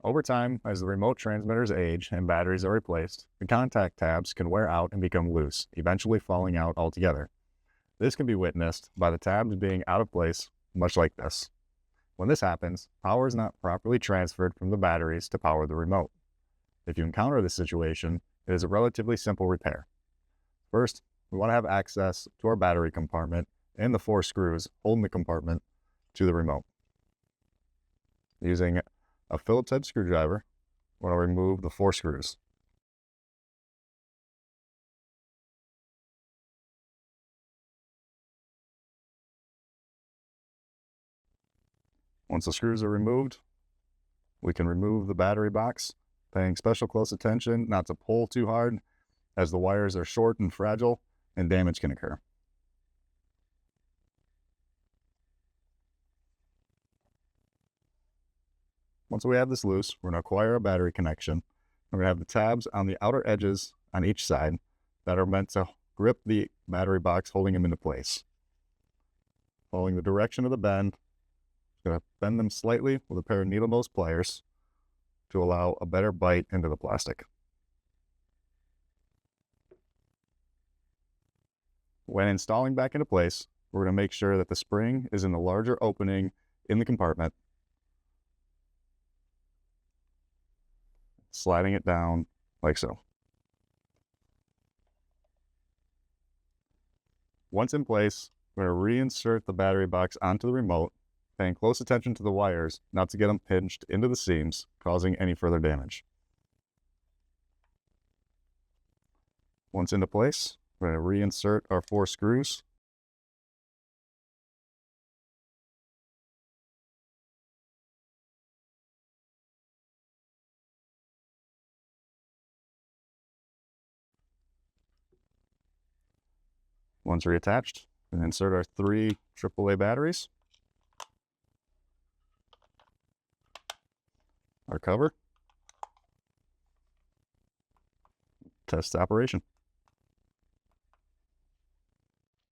Over time, as the remote transmitters age and batteries are replaced, the contact tabs can wear out and become loose, eventually falling out altogether. This can be witnessed by the tabs being out of place, much like this. When this happens, power is not properly transferred from the batteries to power the remote. If you encounter this situation, it is a relatively simple repair. First, we want to have access to our battery compartment and the 4 screws holding the compartment to the remote. Using a Phillips head screwdriver, we're going to remove the 4 screws. Once the screws are removed, we can remove the battery box, paying special close attention not to pull too hard, as the wires are short and fragile and damage can occur. Once we have this loose, we're going to acquire a battery connection. We're going to have the tabs on the outer edges on each side that are meant to grip the battery box, holding them into place. Following the direction of the bend, I'm going to bend them slightly with a pair of needle nose pliers to allow a better bite into the plastic. When installing back into place, we're going to make sure that the spring is in the larger opening in the compartment, sliding it down like so. Once in place, we're going to reinsert the battery box onto the remote, paying close attention to the wires not to get them pinched into the seams, causing any further damage. Once into place, we're going to reinsert our 4 screws. Once reattached, we insert our 3 AAA batteries, our cover, test operation.